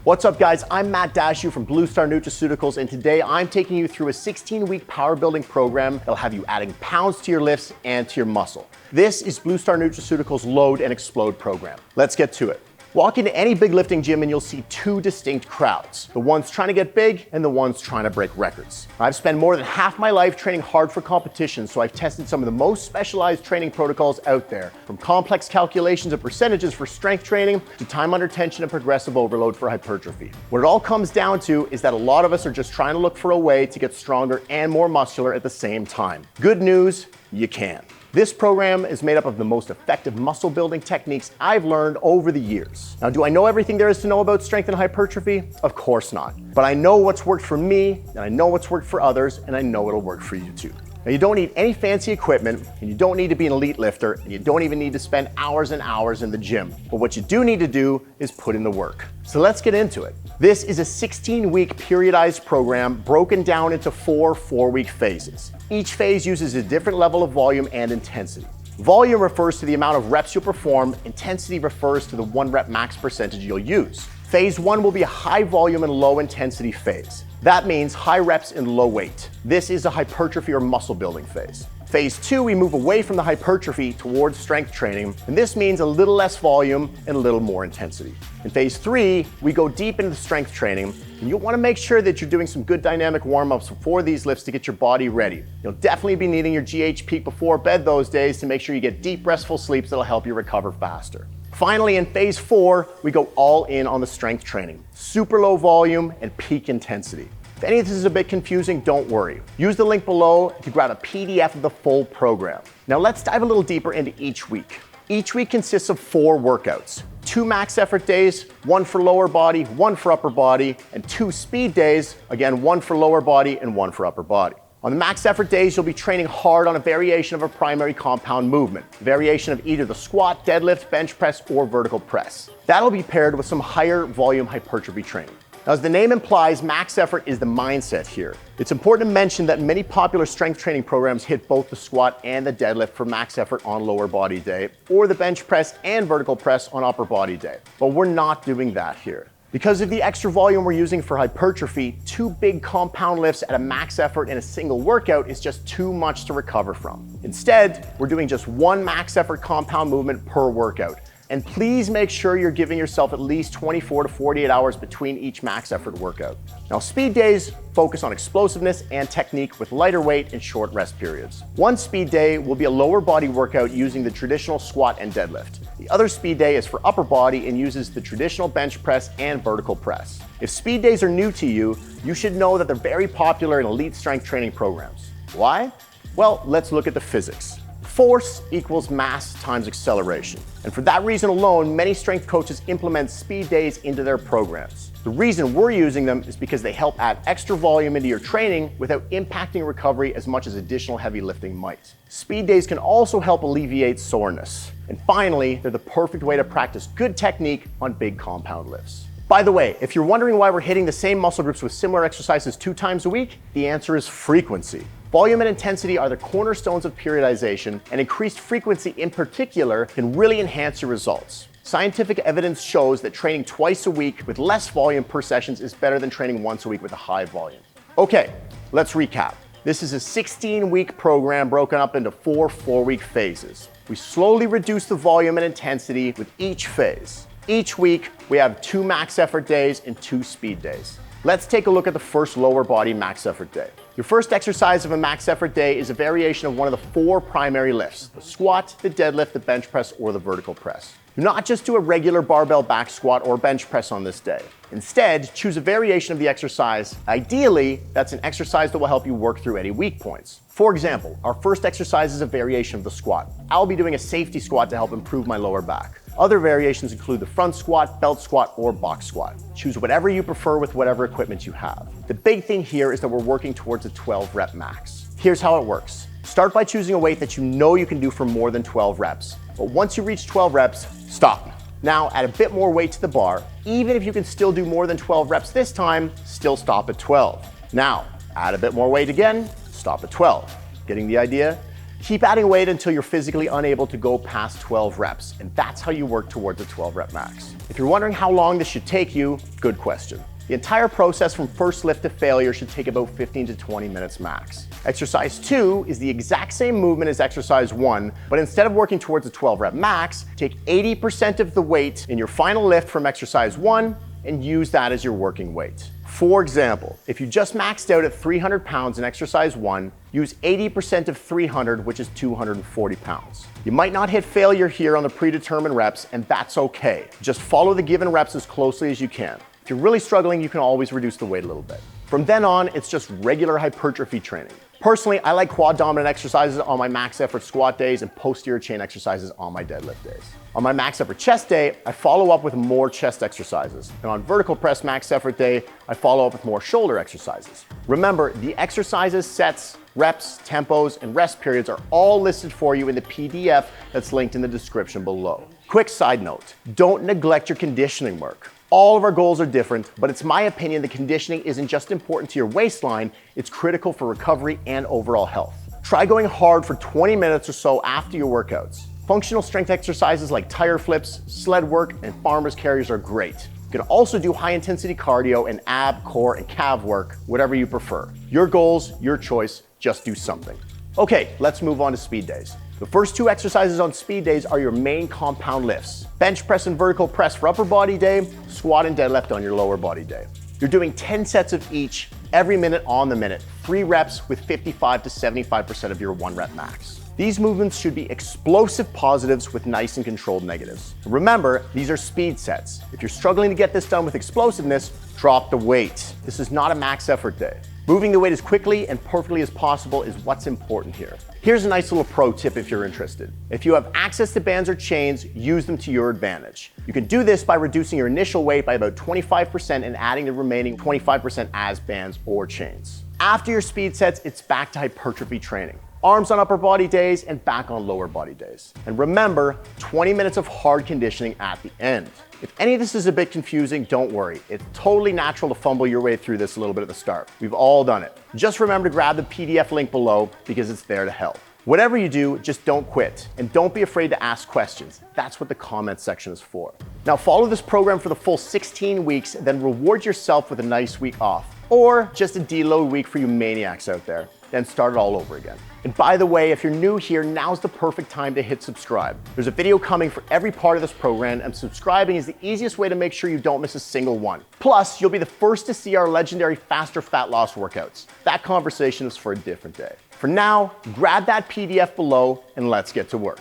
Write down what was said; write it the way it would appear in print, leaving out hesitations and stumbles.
What's up guys, I'm Matt Dashew from Blue Star Nutraceuticals, and today I'm taking you through a 16-week power building program that'll have you adding pounds to your lifts and to your muscle. This is Blue Star Nutraceuticals Load and Explode program. Let's get to it. Walk into any big lifting gym and you'll see two distinct crowds. The ones trying to get big and the ones trying to break records. I've spent more than half my life training hard for competition, so I've tested some of the most specialized training protocols out there, from complex calculations of percentages for strength training to time under tension and progressive overload for hypertrophy. What it all comes down to is that a lot of us are just trying to look for a way to get stronger and more muscular at the same time. Good news, you can. This program is made up of the most effective muscle building techniques I've learned over the years. Now, do I know everything there is to know about strength and hypertrophy? Of course not. But I know what's worked for me, and I know what's worked for others, and I know it'll work for you too. Now, you don't need any fancy equipment, and you don't need to be an elite lifter, and you don't even need to spend hours and hours in the gym. But what you do need to do is put in the work. So let's get into it. This is a 16-week periodized program broken down into four-week phases. Each phase uses a different level of volume and intensity. Volume refers to the amount of reps you'll perform. Intensity refers to the 1 rep max percentage you'll use. Phase 1 will be a high volume and low intensity phase. That means high reps and low weight. This is a hypertrophy or muscle building phase. Phase 2, we move away from the hypertrophy towards strength training, and this means a little less volume and a little more intensity. In Phase 3, we go deep into the strength training, and you'll want to make sure that you're doing some good dynamic warm-ups before these lifts to get your body ready. You'll definitely be needing your GH peak before bed those days to make sure you get deep, restful sleeps that'll help you recover faster. Finally, in Phase 4, we go all in on the strength training. Super low volume and peak intensity. If any of this is a bit confusing, don't worry. Use the link below to grab a PDF of the full program. Now let's dive a little deeper into each week. Each week consists of 4 workouts. 2 max effort days, 1 for lower body, 1 for upper body, and 2 speed days, again 1 for lower body and 1 for upper body. On the max effort days, you'll be training hard on a variation of a primary compound movement, a variation of either the squat, deadlift, bench press, or vertical press. That'll be paired with some higher volume hypertrophy training. Now, as the name implies, max effort is the mindset here. It's important to mention that many popular strength training programs hit both the squat and the deadlift for max effort on lower body day, or the bench press and vertical press on upper body day. But we're not doing that here. Because of the extra volume we're using for hypertrophy, 2 big compound lifts at a max effort in a single workout is just too much to recover from. Instead, we're doing just 1 max effort compound movement per workout. And please make sure you're giving yourself at least 24 to 48 hours between each max effort workout. Now, speed days focus on explosiveness and technique with lighter weight and short rest periods. One speed day will be a lower body workout using the traditional squat and deadlift. The other speed day is for upper body and uses the traditional bench press and vertical press. If speed days are new to you, you should know that they're very popular in elite strength training programs. Why? Well, let's look at the physics. Force equals mass times acceleration. And for that reason alone, many strength coaches implement speed days into their programs. The reason we're using them is because they help add extra volume into your training without impacting recovery as much as additional heavy lifting might. Speed days can also help alleviate soreness. And finally, they're the perfect way to practice good technique on big compound lifts. By the way, if you're wondering why we're hitting the same muscle groups with similar exercises 2 times a week, the answer is frequency. Volume and intensity are the cornerstones of periodization, and increased frequency in particular can really enhance your results. Scientific evidence shows that training twice a week with less volume per sessions is better than training once a week with a high volume. Okay, let's recap. This is a 16-week program broken up into 4-week phases. We slowly reduce the volume and intensity with each phase. Each week, we have 2 max effort days and 2 speed days. Let's take a look at the first lower body max effort day. Your first exercise of a max effort day is a variation of one of the 4 primary lifts: the squat, the deadlift, the bench press, or the vertical press. Do not just do a regular barbell back squat or bench press on this day. Instead, choose a variation of the exercise. Ideally, that's an exercise that will help you work through any weak points. For example, our first exercise is a variation of the squat. I'll be doing a safety squat to help improve my lower back. Other variations include the front squat, belt squat, or box squat. Choose whatever you prefer with whatever equipment you have. The big thing here is that we're working towards a 12 rep max. Here's how it works. Start by choosing a weight that you know you can do for more than 12 reps. But once you reach 12 reps, stop. Now add a bit more weight to the bar. Even if you can still do more than 12 reps this time, still stop at 12. Now, add a bit more weight again, stop at 12. Getting the idea? Keep adding weight until you're physically unable to go past 12 reps, and that's how you work towards a 12 rep max. If you're wondering how long this should take you, good question. The entire process from first lift to failure should take about 15 to 20 minutes max. Exercise 2 is the exact same movement as exercise 1, but instead of working towards a 12 rep max, take 80% of the weight in your final lift from exercise 1 and use that as your working weight. For example, if you just maxed out at 300 pounds in exercise 1, use 80% of 300, which is 240 pounds. You might not hit failure here on the predetermined reps, and that's okay. Just follow the given reps as closely as you can. If you're really struggling, you can always reduce the weight a little bit. From then on, it's just regular hypertrophy training. Personally, I like quad dominant exercises on my max effort squat days and posterior chain exercises on my deadlift days. On my max effort chest day, I follow up with more chest exercises. And on vertical press max effort day, I follow up with more shoulder exercises. Remember, the exercises, sets, reps, tempos, and rest periods are all listed for you in the PDF that's linked in the description below. Quick side note, don't neglect your conditioning work. All of our goals are different, but it's my opinion that conditioning isn't just important to your waistline, it's critical for recovery and overall health. Try going hard for 20 minutes or so after your workouts. Functional strength exercises like tire flips, sled work, and farmer's carries are great. You can also do high intensity cardio and ab, core, and calf work, whatever you prefer. Your goals, your choice, just do something. Okay, let's move on to speed days. The first 2 exercises on speed days are your main compound lifts. Bench press and vertical press for upper body day, squat and deadlift on your lower body day. You're doing 10 sets of each every minute on the minute, 3 reps with 55 to 75% of your 1 rep max. These movements should be explosive positives with nice and controlled negatives. Remember, these are speed sets. If you're struggling to get this done with explosiveness, drop the weight. This is not a max effort day. Moving the weight as quickly and perfectly as possible is what's important here. Here's a nice little pro tip if you're interested. If you have access to bands or chains, use them to your advantage. You can do this by reducing your initial weight by about 25% and adding the remaining 25% as bands or chains. After your speed sets, it's back to hypertrophy training. Arms on upper body days and back on lower body days. And remember, 20 minutes of hard conditioning at the end. If any of this is a bit confusing, don't worry. It's totally natural to fumble your way through this a little bit at the start. We've all done it. Just remember to grab the PDF link below because it's there to help. Whatever you do, just don't quit. And don't be afraid to ask questions. That's what the comments section is for. Now follow this program for the full 16 weeks, then reward yourself with a nice week off. Or just a deload week for you maniacs out there. Then start it all over again. And by the way, if you're new here, now's the perfect time to hit subscribe. There's a video coming for every part of this program, and subscribing is the easiest way to make sure you don't miss a single one. Plus, you'll be the first to see our legendary faster fat loss workouts. That conversation is for a different day. For now, grab that PDF below and let's get to work.